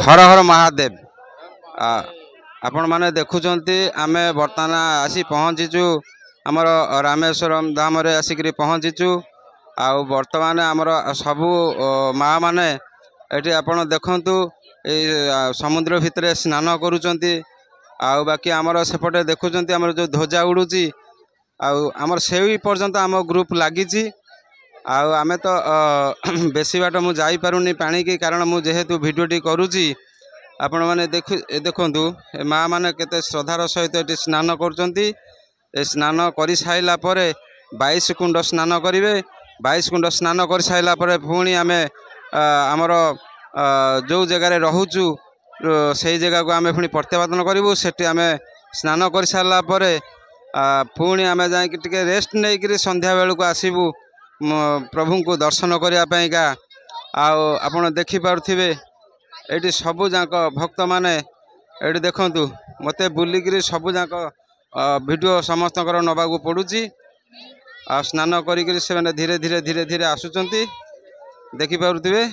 हर हर महादेव। आपण माने देखुचंती आमे वर्तमान आसी पहुँचीचु आमर रामेश्वरम धाम रे आसिक पहुँचीचु। आउ वर्तमान आमर सबू माँ माने एटी आपण देखंतु ए समुद्र भितर स्नान करूचंती। आउ बाकी आमर सेपटे देखुचंती आमर जो ध्वजा उड़ुची आउ आमर सेई पर्यंत आम ग्रुप लागिची। आउ आमे तो बेसी बाट मु जाई पारुनी पानी की कारण मु जेहेतु भिडियोटी करूची आपण माने देखंतु माँ माने केते श्रद्धार सहित एटी स्नान करूचंती। ए स्नान करि साइला परे 22 कुंड स्नान करिवे। 22 कुंड स्नान कर साइला परे पुणी आमे आमर जो जगह रे रहूचु से जगह को आमे पुणी प्रत्यावर्तन करिवु। सेठी आमे स्नान कर साइला परे पुणी आमे जाई कि टिके रेस्ट नै कि संध्या बेलू को आसीबु प्रभु को दर्शन करने पाइका। आपण देखि पारुथिबे एटी सबु जाक भक्त माने एटी देखंतु मते बुलिकिरी सबु जाक वीडियो समस्त नबा को पड़ुची। आ स्नान करिकरी से माने धीरे धीरे धीरे धीरे आसुचंती देखि पारुथिबे।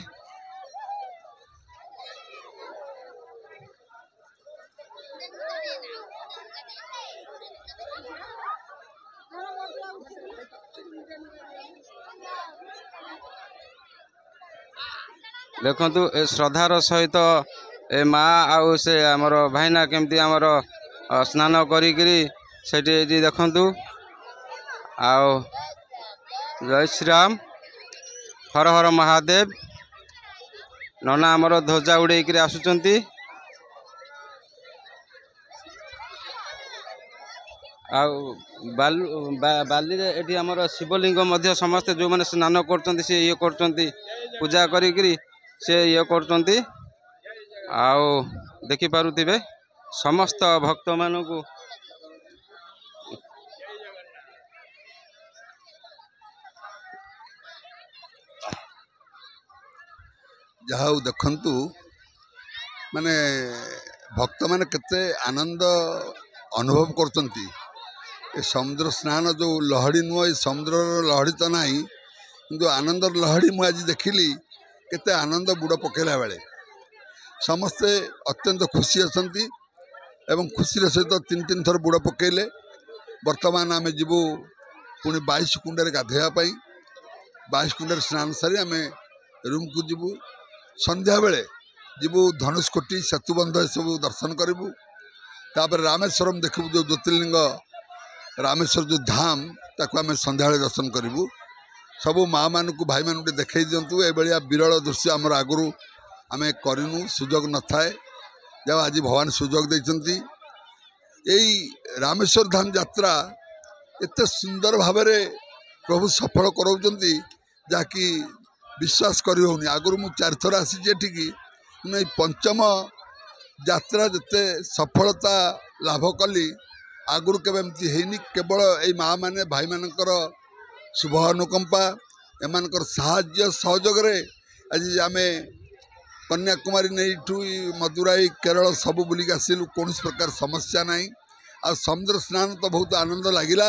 देखंतु ए श्रद्धार सहित ए माँ आउ से आमर भाईना केमती आमर स्नान करिकरी सेठी देखंतु। आउ जय श्री राम हर हर महादेव। नना आमर ध्वजा उड़ेकरी आसुचंती। बाली रे एठी आमर शिवलिंग मध्य समस्त जो माने स्नान करचंती से ये करचंती पूजा करिकरी से ये करचंती। आउ देखि पारुथिबे समस्त भक्त मानकु जहा देखंतु माने भक्त माने केते आनंद अनुभव करचंती। ए समुद्र स्नान जो लहड़ी नुह समुद्र लहड़ी तो नहीं किंतु आनंद लहड़ी मु आज देखिली केते आनंद बुड़ पकेला बेले समस्ते अत्यंत खुशी अछंती एवं खुशी सहित 3 थर बुड़ पकेले। वर्तमान आम जीवु पुणी 22 कुंडे गाधोया 22 कुंडे स्नान सारी आम रूम को जीवु। संध्या बेले जीवु धनुषकोटी सेतुबंध सब दर्शन करूँ। तापर रामेश्वरम देखू जो ज्योतिर्लिंग रामेश्वर जो धाम ताकू आम संध्या दर्शन करूँ। सबू माँ मान भाई मान देखई दिंतु ए विरल दृश्य आमर आगु आम करनु सुजोग न थाए जब आज भगवान सुजोग देती। यही रामेश्वर धाम यात्रा एत सुंदर भाव प्रभु सफल कराउछंती जाकि विश्वास करी होनी। आगु मु 4 थर आसी एठिकी पंचम यात्रा जिते सफलता लाभ कली आगुरी केबे एमती हेनी। केवल ए माँ माने भाई मानकर शुभ अनुकंपा एमानकर साहाय्य सहयोग रे आज आमे कन्याकुमारी नहीं मदुराई केरल सब बुलिक आसिलु। कौन प्रकार समस्या नहीं। आ समुद्र स्नान तो बहुत आनंद लगिला।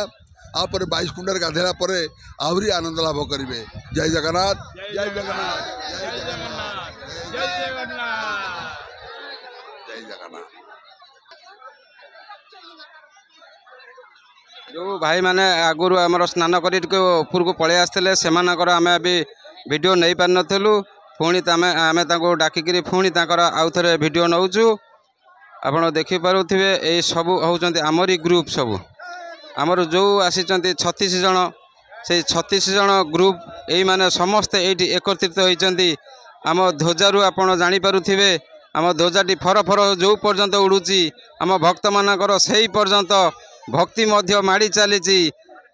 आप 22 कुंडर गाधेला परे आहरी आनंद लाभ करेंगे। जय जगन्नाथ जय जगन्नाथ जय जगन्नाथ जय जगन्नाथ जय जगन्नाथ। जो भाई माने आगुरु आमर स्नान करी ऊपर को पलि आसते से आम अभी वीडियो नहीं पार नथलु। पुणी आम डाकिकी पुणी आउ थे वीडियो नौचु। आपड़ देखिपे ये सब होती आमरी ग्रुप सब आमर जो आसी 36 जन से 36 जन ग्रुप यही माने समस्ते ये एकत्रित होती। आम ध्वजारू आपड़ जानीपे आम ध्वजाटी फर फर जो पर्यंत उड़ूची आम भक्त मानकर से पर्यंत भक्ति मध्य माड़ी चली।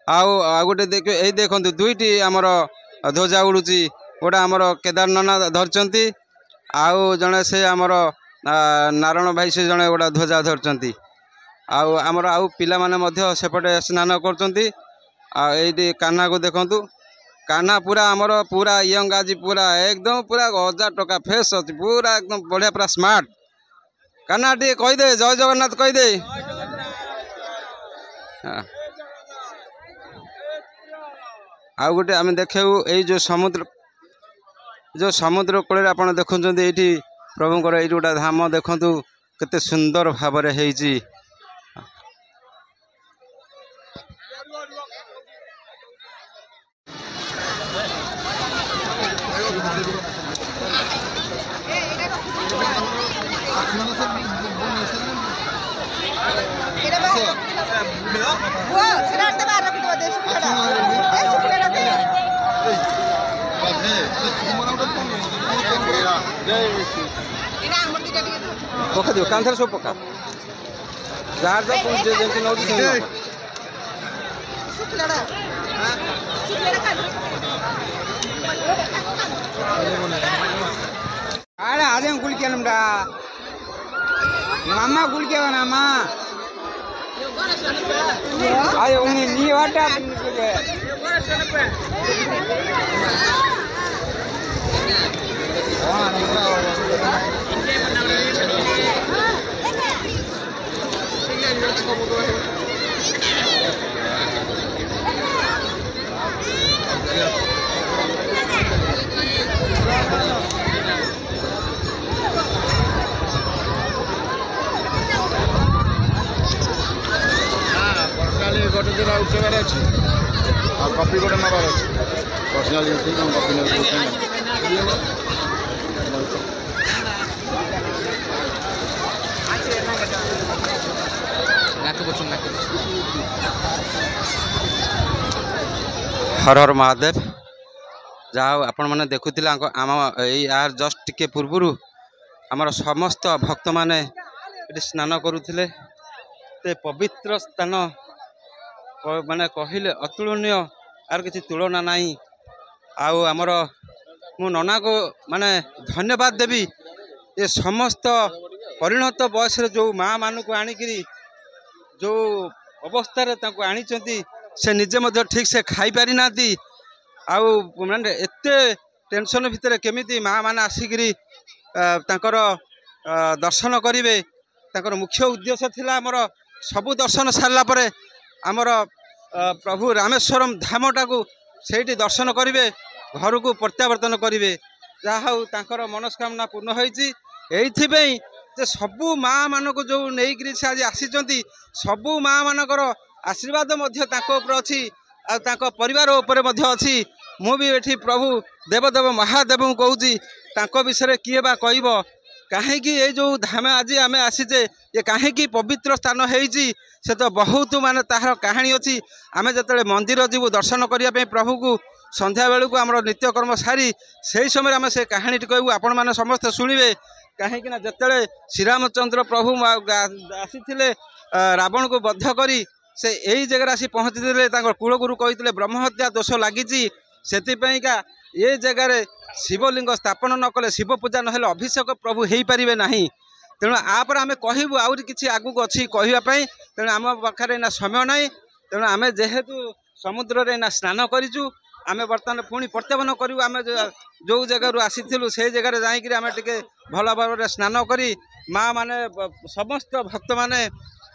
आउ गोटे यही देखु दुईटी आमर ध्वजा उड़ूची गोटे आमर केदारनाथ धरचंती आउ जड़े से आमर नारायण भाई से जड़े गोटा ध्वजा धरचंती। आमर आउ पिला माने मध्य सेपटे स्नान करचंती। ये कान्हा को देखंतु कान्हा पूरा आमर पूरा यंग आज पूरा एकदम पूरा 1000 टका फेस अच्छी पूरा एकदम बढ़िया पूरा स्मार्ट। कान्हा टी कहीदे जय जगन्नाथ कहीदे। आउ गोटे आम देखू ये जो समुद्र जो समुद्र कूल आप देखुं ये प्रभुंर ये गोटा धाम देखु केते सुंदर भाव है। पका दियो कांथर सब पका जार जो जेंति नौटी से अरे आजे गुल के नमडा मामा गुल के ना मामा आये उन्हें नी वाटा गोटे दिन उठेबार अच्छे कॉपी गोटे नबार अच्छे पर्सनाल हर हर महादेव जहाँ आपण मैंने देखुले आम यार जस्ट टिके पूर्वर आमर समस्त भक्त माने स्नान करुले पवित्र स्थान माने कहले अतुलनीय आर किसी तुलना नहीं आमर मु नना को माने धन्यवाद देवी ये समस्त परिणत बयस जो माँ मान को आणिकी जो अवस्था आनी से निजे मध्य ठीक से खाई पारि ना माने एते टेंशन भितर केमिति माँ मान आसिकी दर्शन करेंगे मुख्य उद्देश्य थिला आमर सबु दर्शन सारा पर आमर प्रभु रामेश्वरम धामटा को सेठी दर्शन करेंगे घर को प्रत्यावर्तन करेंगे जहाँ तांकर मनस्कामना पूर्ण होती जे सबू माँ मान को जो नहीं से आज आसी सबू माँ मानकर आशीर्वाद अच्छी परिवार उपर अच्छी मु भी ये प्रभु देवदेव महादेव कहूँ विषय किए बा कहब कहीं ये जो धाम आज आम आसीचे ये कहीं पवित्र स्थान होती से तो बहुत माने तार कहानी अच्छी आम जो मंदिर जीव दर्शन करने प्रभु को संध्या बेलू को आम नित्यकर्म सारी से समय आम से कहानी कहूँ आपण मैंने समस्ते शुणे कहीं जिते श्रीरामचंद्र प्रभु आसी रावण को बद्ध करी से यही जगह आसी पहुँची कूलगुरु कहते ब्रह्महत्या दोष लगी से ये जगार शिवलिंग स्थापन न कले शिव पूजा ना अभिषेक प्रभु हो पारे ना तेणु आपर आम कहूँ आहरी किसी आगू अच्छी कहवाई तेणु आम पाखे ना समय ना तेणु आम जेहेतु समुद्र रे ना स्नान करूँ आम बर्तमान पुणी प्रत्यावन करूँ आम जो जगह आसी से जगह जाकि आम टे भल भाव स्नान करी माँ माने समस्त भक्त माने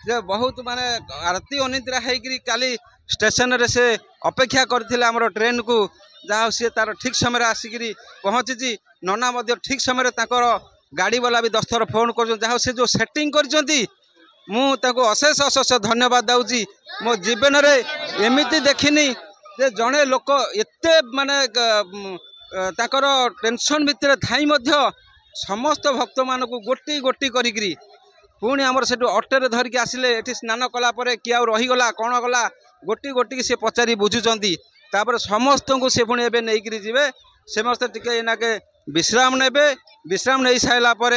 जे बहुत माने आरती अनिद्रा होगी काली स्टेशन रे से अपेक्षा करथिले हमर ट्रेन को जहाँ सी तार ठीक समय आसिकी पहुँची नना ठीक समय गाड़ी वाला भी 10 थर फोन कर जहाँ से जो सेटिंग कर अशेष अशेष धन्यवाद दूची मो जीवन रे एमिति देखिनी जे जड़े लोक एते माने ताकर टेंशन भितर थाई समस्त भक्त मान को गोटी गोटी करी पुणी आमर से अटोरे धरिकी आसिले ये स्नान कलापर किए रहीगला कौन गला गोटी गोटी से पचारि बुझुंट तापर समस्त को से पुणी एवं नहीं जी समस्ते टिके इनाके विश्राम ने विश्राम नहीं सारापर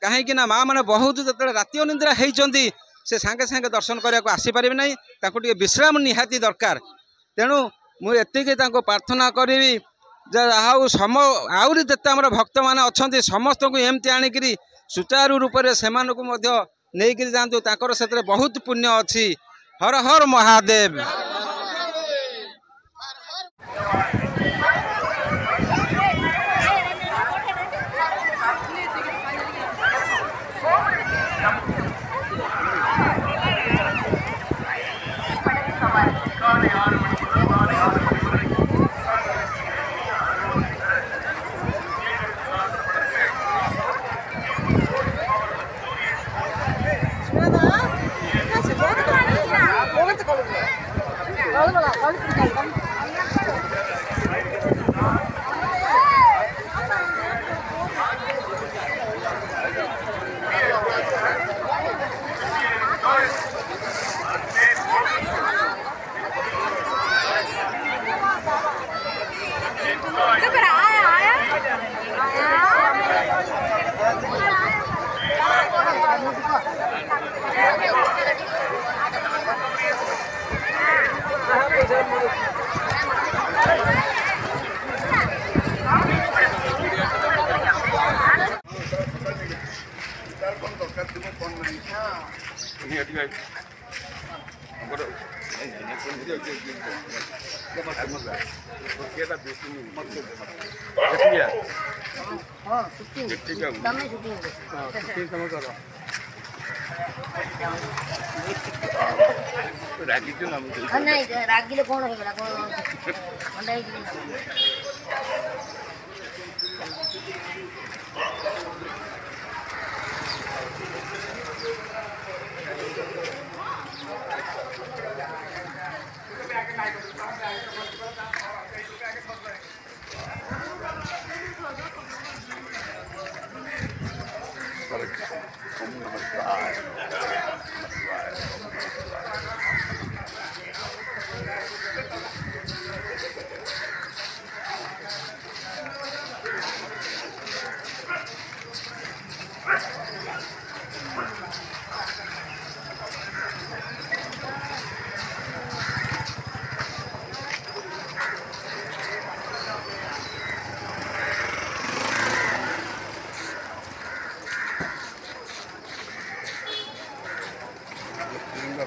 कहीं माँ मैंने बहुत जो राति अनिद्रा होती से सांगे सांगे दर्शन करने को आसीपारे ना टे विश्राम निहाती दरकार तेणु मुझे प्रार्थना करी आहरी जिते आम भक्त मैंने अच्छा समस्त को एमती आणिकी सुचारू रूप से नहीं जातु से बहुत पुण्य अच्छी हर हर महादेव। ରାଗିଲେ କଣ ହେଇଗଲା କଣ ଥଣ୍ଡା ହେଇଯିବ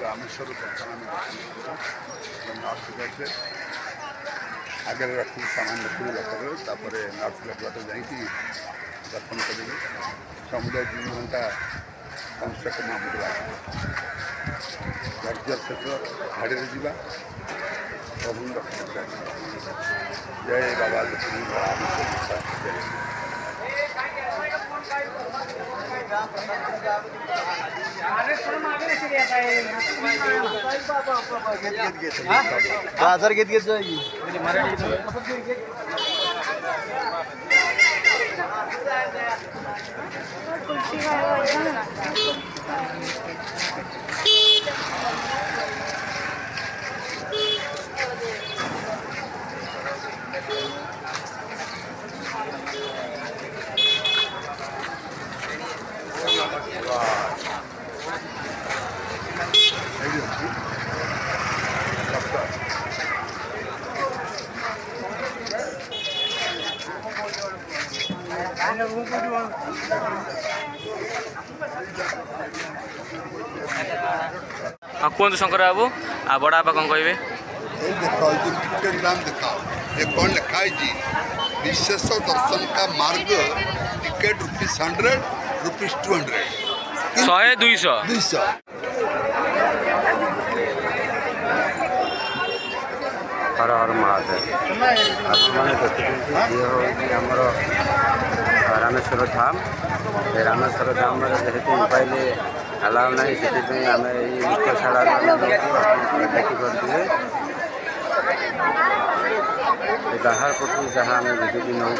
रामेश्वर आगे रखी सामान रखी तापर नर्स लगे जाकि दर्शन करेंगे समुदाय 2 घंटा कम से कम आमको राज्य क्षेत्र गाड़ी में जावा प्रभु दर्शन कर जय बाबा बाजार घेत घेत जाईल हाँ कहतु शंकर बाबू आ बड़ा बापा कौन कहे टिकेट दाम दिखाओ ये कौन लिखा है जी विशेष दर्शन का मार्ग टिकेट ₹100 ₹200 100 200 200 हर हर महादेव आपने देखते आमर रामेश्वर धाम ये रामेश्वर धाम जेहेतु मोबाइल अलाउ ना से आम मुख्यशाला देखिपे बाहर पटू जहाँ आम विजिट नौ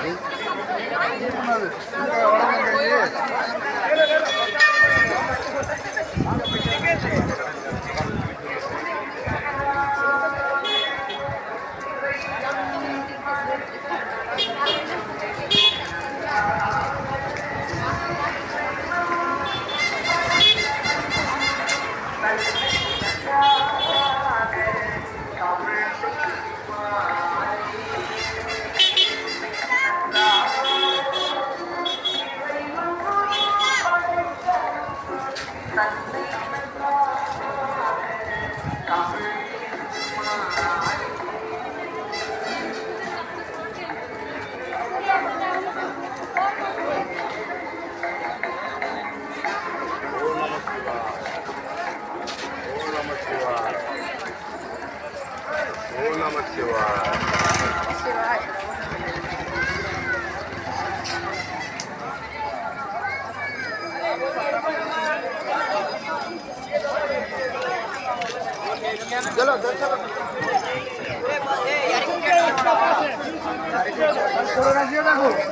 चलो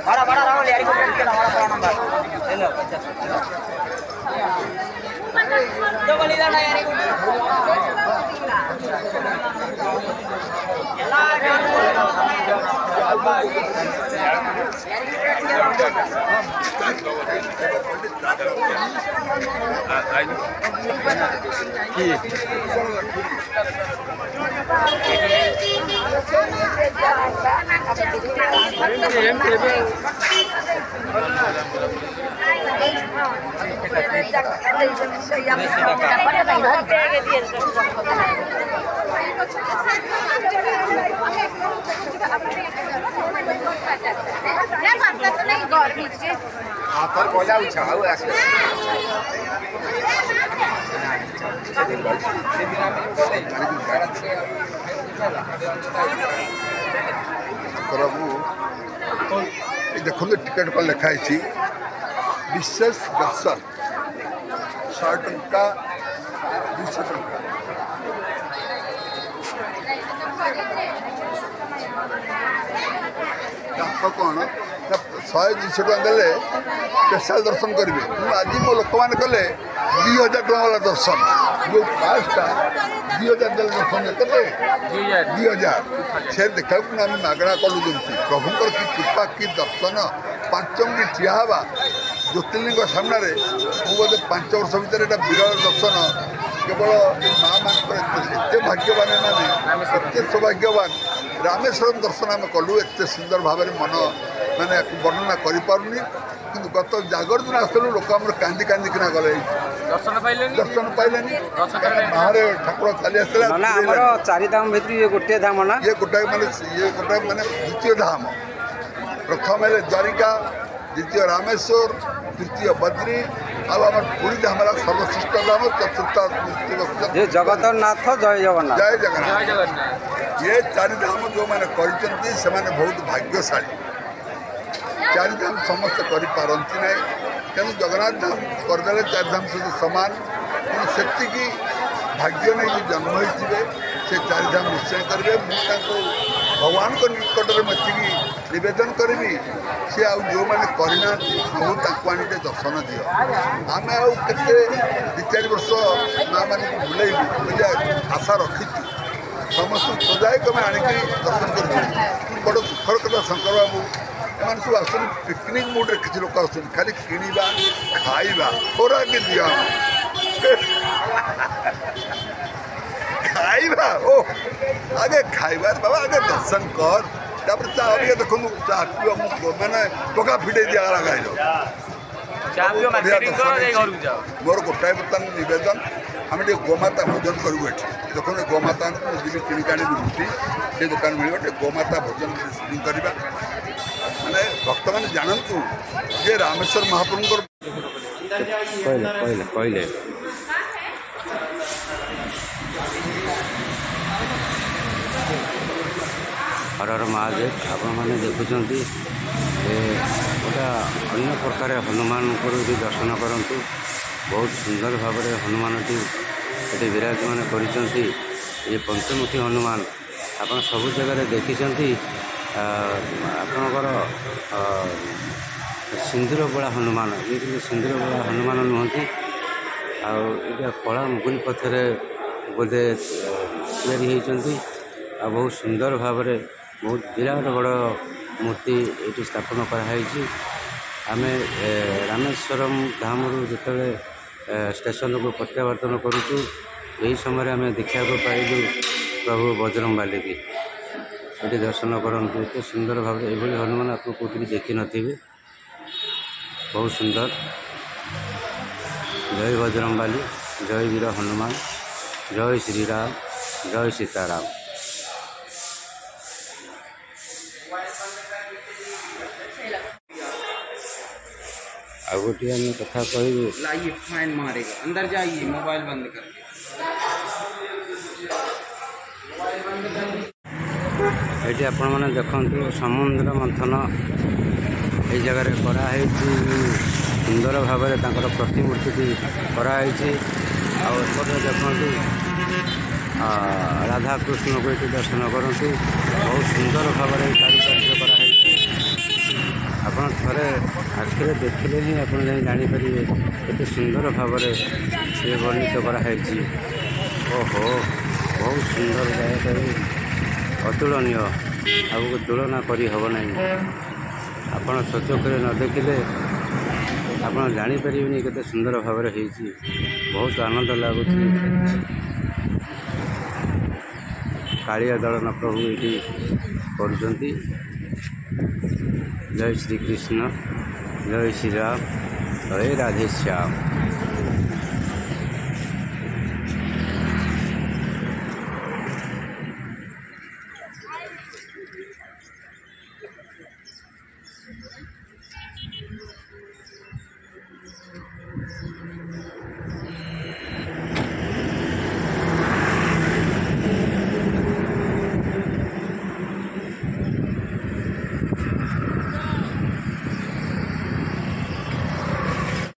बड़ा बड़ा राहुल यार को फोन किया हमारा नंबर हेलो 50 तो बोली दाना यार को देखो टिकेट पर लिखाई विशेष दर्शन 100 टंका 200 टंका कौन 100-200 टका देले स्पेशल दर्शन करेंगे आज मो लोक मैंने कले 2000 टका वाला दर्शन जो पाँचटा 2000 देले दर्शन के 2000 से देखा आम मागणा कलु जमी प्रभुंर कि कृपा कि दर्शन 5 मिनिट ठिया हवा ज्योतिर्लिंग सामने मु बोधे 5 वर्ष भितर एटा विरल दर्शन केवल माँ मान भाग्यवान मैंने एत सौभाग्यवान रामेश्वरम दर्शन आम कलु एत सुंदर भाव मन मैंने वर्णना करें कि गत जागर दिन आसलु लोक आम कांदी कांदी किना गले दर्शन पाइले बाहर ठाकुर खाली आसला चारि धाम भितर ये गोटे धाम ना ये गोटाए माने द्वितीय धाम प्रथम है द्वारिका द्वितीय रामेश्वर तृतीय बद्री आम पुरी धाम सर्वश्रेष्ठ धाम चतुर्थ जगन्नाथ जय जगन्नाथ जय जगन्नाथ ये 4 धाम जो मैंने करते से बहुत भाग्यशाली 4 धाम समस्त करती ना तेणु जगन्नाथ धाम करदे 4 धाम सहित सामान से भाग्य नहीं जन्म होते से 4 धाम निश्चय करेंगे मुझे भगवान को निकट में एति नवेदन करी सी जो मैंने करना प्रभु आने दर्शन दियो आम आते 2-4 वर्ष माँ मान भूल आशा रखी समस्त प्रदायक में आणिक दर्शन कर बड़ दुखर कथा शंकर बाबू एम सब आस पिकनिक मुड्रे किसी लोक आस खाली किणवा खाइबा खोरा के दिया खाइबा ओ आगे खाइबा बाबा आगे दर्शन कर तापर देखो मैंने टका फिटे दिया गाइल मोर गोटाए बर्तमान नवेदन आम गोमाता भोजन करूँ ये देखो गोमाता जी किणी रुटी से दुकान मिले गोमाता भोजन करवा माने भक्त मैंने जानतु जे रामेश्वर महाप्रभु कहले हर हर महादेव आपण मैंने देखुं गोटा अन्य प्रकार हनुमान को दर्शन करूँ बहुत सुंदर भाव में हनुमानटी ये विराजमान कर ये पंचमुखी हनुमान आप सब जगह देखी आपणकर सिंदूर बोला हनुमान ये सिंदूर बोला हनुमान नुहति आ कला मुगुल पथर बोधे या बहुत सुंदर भाव में बहुत विराट बड़ मूर्ति ये स्थापन कराई आम रामेश्वरम धाम जिते स्टेशन को प्रत्यावर्तन करुचु यही समय आम देखा पाइलु प्रभु बजरंगबाली की ये दर्शन करूँ एत सुंदर भाव ये हनुमान आप कौटी देखी नी बहुत सुंदर जय बजरंगबाली जय वीर हनुमान जय श्री राम जय सीताराम आ गोटे आम कथा कहूँ लाइए फाइन मारेगा अंदर जाइए मोबाइल बंद करके ये आपण मैंने देखते समुद्र मंथन ये जगह कराई सुंदर भाव में प्रतिमूर्ति कराई आउटे देखते राधाकृष्ण को ये दर्शन करूँ बहुत सुंदर भाव में कारुकार्य कराई आपड़ थे आखिरे देखिले ही आप जापर केते सुंदर भाव में से वर्णित कराई ओहो बहुत सुंदर जगह अतुलनीय आपको तुलना करी हब नहीं आपड़ सचोखे न देखिले आप जापर केते सुंदर भाव में बहुत आनंद लगुच कालिया दलन प्रभु ये कर जय श्री कृष्ण जय श्री राम जय राधे श्याम।